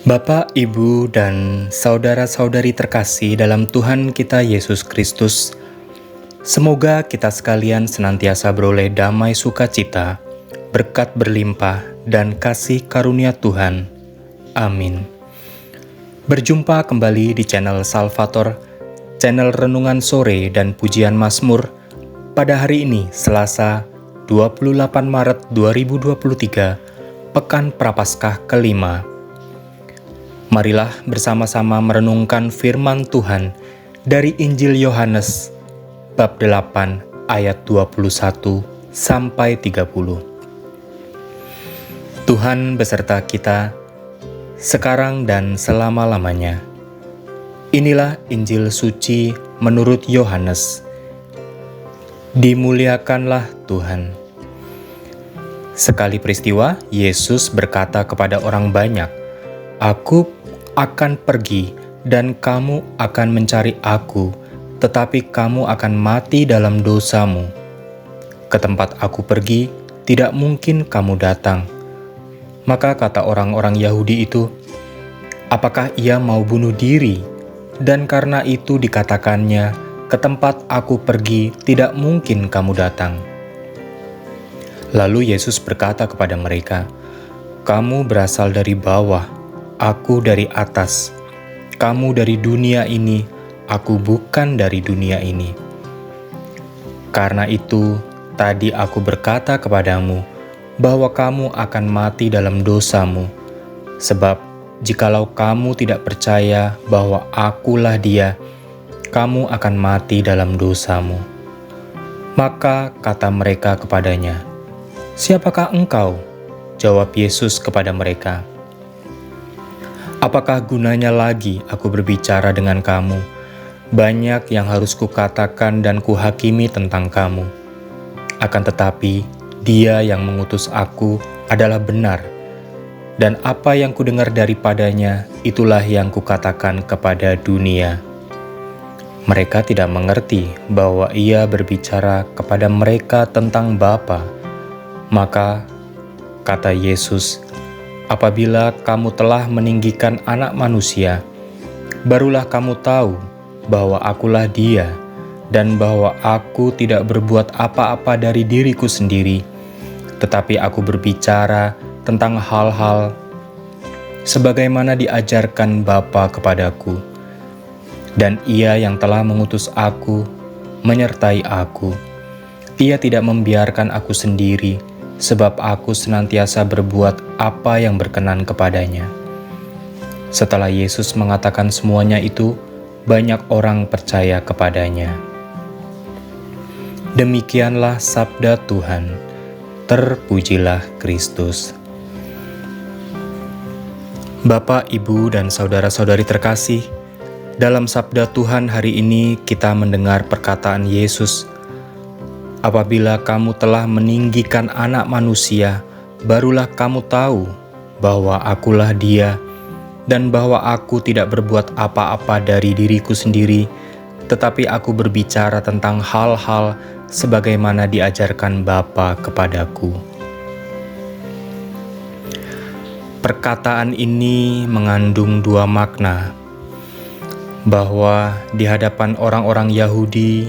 Bapak, Ibu, dan saudara-saudari terkasih dalam Tuhan kita Yesus Kristus, semoga kita sekalian senantiasa beroleh damai sukacita, berkat berlimpah, dan kasih karunia Tuhan. Amin. Berjumpa kembali di channel Salvator, channel Renungan Sore dan Pujian Mazmur, pada hari ini, Selasa, 28 Maret 2023, Pekan Prapaskah kelima. Marilah bersama-sama merenungkan firman Tuhan dari Injil Yohanes bab 8 ayat 21 sampai 30. Tuhan beserta kita sekarang dan selama-lamanya. Inilah Injil suci menurut Yohanes. Dimuliakanlah Tuhan. Sekali peristiwa, Yesus berkata kepada orang banyak, "Aku akan pergi dan kamu akan mencari aku, tetapi kamu akan mati dalam dosamu. Ke tempat aku pergi, tidak mungkin kamu datang." Maka kata orang-orang Yahudi itu, "Apakah ia mau bunuh diri?" Dan karena itu dikatakannya, "Ke tempat aku pergi, tidak mungkin kamu datang." Lalu Yesus berkata kepada mereka, "Kamu berasal dari bawah, Aku dari atas. Kamu dari dunia ini, aku bukan dari dunia ini. Karena itu, tadi aku berkata kepadamu bahwa kamu akan mati dalam dosamu. Sebab, jikalau kamu tidak percaya bahwa akulah Dia, kamu akan mati dalam dosamu." Maka kata mereka kepadanya, "Siapakah engkau?" Jawab Yesus kepada mereka, "Apakah gunanya lagi aku berbicara dengan kamu? Banyak yang harus kukatakan dan kuhakimi tentang kamu. Akan tetapi, Dia yang mengutus aku adalah benar, dan apa yang kudengar daripadanya, itulah yang kukatakan kepada dunia." Mereka tidak mengerti bahwa Ia berbicara kepada mereka tentang Bapa. Maka kata Yesus, "Apabila kamu telah meninggikan Anak Manusia, barulah kamu tahu bahwa akulah Dia, dan bahwa aku tidak berbuat apa-apa dari diriku sendiri, tetapi aku berbicara tentang hal-hal sebagaimana diajarkan Bapa kepadaku. Dan Ia yang telah mengutus aku menyertai aku. Ia tidak membiarkan aku sendiri, sebab aku senantiasa berbuat apa yang berkenan kepadanya." Setelah Yesus mengatakan semuanya itu, banyak orang percaya kepadanya. Demikianlah sabda Tuhan. Terpujilah Kristus. Bapak, Ibu, dan saudara-saudari terkasih, dalam sabda Tuhan hari ini kita mendengar perkataan Yesus, "Apabila kamu telah meninggikan Anak Manusia, barulah kamu tahu bahwa akulah Dia, dan bahwa aku tidak berbuat apa-apa dari diriku sendiri, tetapi aku berbicara tentang hal-hal sebagaimana diajarkan Bapa kepadaku." Perkataan ini mengandung dua makna, bahwa di hadapan orang-orang Yahudi,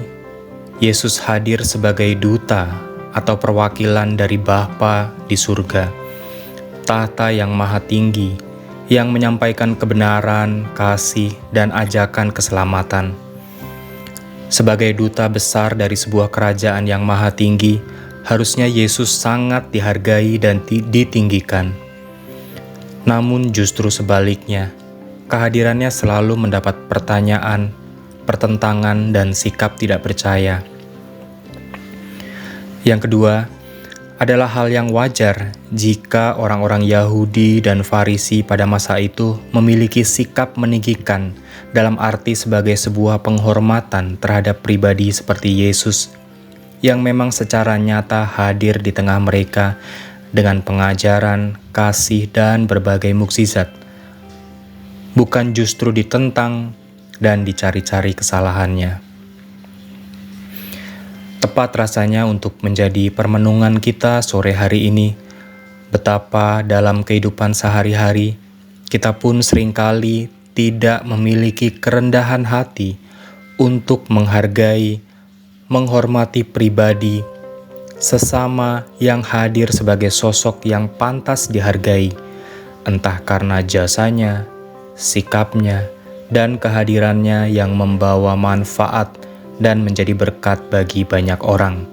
Yesus hadir sebagai duta atau perwakilan dari Bapa di surga, tahta yang maha tinggi, yang menyampaikan kebenaran, kasih, dan ajakan keselamatan. Sebagai duta besar dari sebuah kerajaan yang maha tinggi, harusnya Yesus sangat dihargai dan ditinggikan. Namun justru sebaliknya, kehadirannya selalu mendapat pertanyaan, pertentangan, dan sikap tidak percaya. Yang kedua, adalah hal yang wajar jika orang-orang Yahudi dan Farisi pada masa itu memiliki sikap meninggikan dalam arti sebagai sebuah penghormatan terhadap pribadi seperti Yesus, yang memang secara nyata hadir di tengah mereka dengan pengajaran, kasih, dan berbagai mukjizat, bukan justru ditentang dan dicari-cari kesalahannya. Tepat rasanya untuk menjadi permenungan kita sore hari ini, betapa dalam kehidupan sehari-hari kita pun seringkali tidak memiliki kerendahan hati untuk menghargai, menghormati pribadi sesama yang hadir sebagai sosok yang pantas dihargai, entah karena jasanya, sikapnya, dan kehadirannya yang membawa manfaat dan menjadi berkat bagi banyak orang.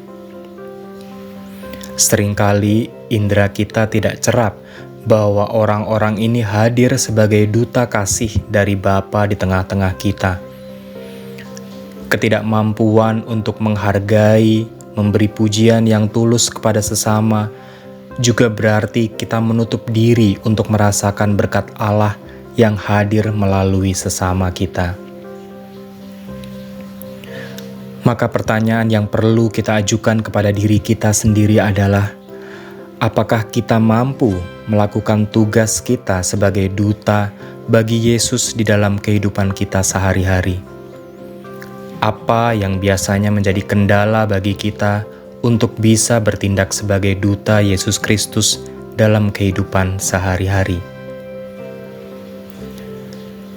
Seringkali indera kita tidak cerap bahwa orang-orang ini hadir sebagai duta kasih dari Bapa di tengah-tengah kita. Ketidakmampuan untuk menghargai, memberi pujian yang tulus kepada sesama juga berarti kita menutup diri untuk merasakan berkat Allah yang hadir melalui sesama kita. Maka pertanyaan yang perlu kita ajukan kepada diri kita sendiri adalah, apakah kita mampu melakukan tugas kita sebagai duta bagi Yesus di dalam kehidupan kita sehari-hari? Apa yang biasanya menjadi kendala bagi kita untuk bisa bertindak sebagai duta Yesus Kristus dalam kehidupan sehari-hari?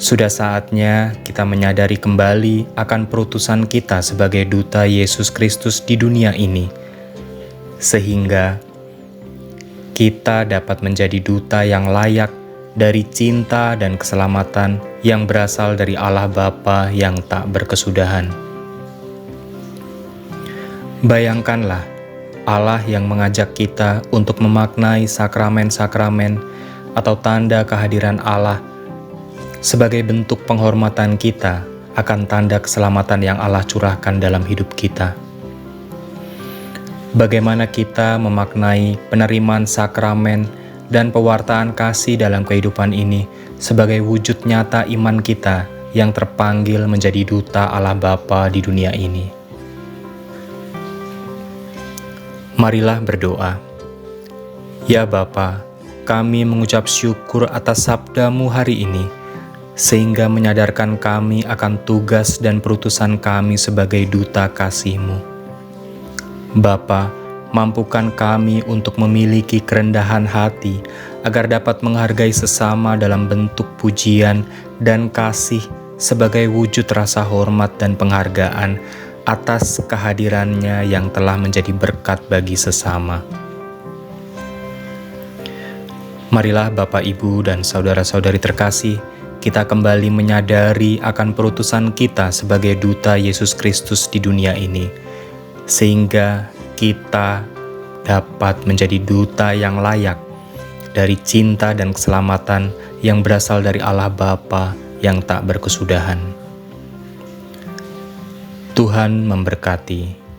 Sudah saatnya kita menyadari kembali akan perutusan kita sebagai duta Yesus Kristus di dunia ini, sehingga kita dapat menjadi duta yang layak dari cinta dan keselamatan yang berasal dari Allah Bapa yang tak berkesudahan. Bayangkanlah Allah yang mengajak kita untuk memaknai sakramen-sakramen atau tanda kehadiran Allah sebagai bentuk penghormatan kita akan tanda keselamatan yang Allah curahkan dalam hidup kita. Bagaimana kita memaknai penerimaan sakramen dan pewartaan kasih dalam kehidupan ini sebagai wujud nyata iman kita yang terpanggil menjadi duta Allah Bapa di dunia ini. Marilah berdoa. Ya Bapa, kami mengucap syukur atas sabda-Mu hari ini, sehingga menyadarkan kami akan tugas dan perutusan kami sebagai duta kasih-Mu. Bapa, mampukan kami untuk memiliki kerendahan hati agar dapat menghargai sesama dalam bentuk pujian dan kasih sebagai wujud rasa hormat dan penghargaan atas kehadirannya yang telah menjadi berkat bagi sesama. Marilah Bapak, Ibu, dan saudara-saudari terkasih, kita kembali menyadari akan perutusan kita sebagai duta Yesus Kristus di dunia ini, sehingga kita dapat menjadi duta yang layak dari cinta dan keselamatan yang berasal dari Allah Bapa yang tak berkesudahan. Tuhan memberkati.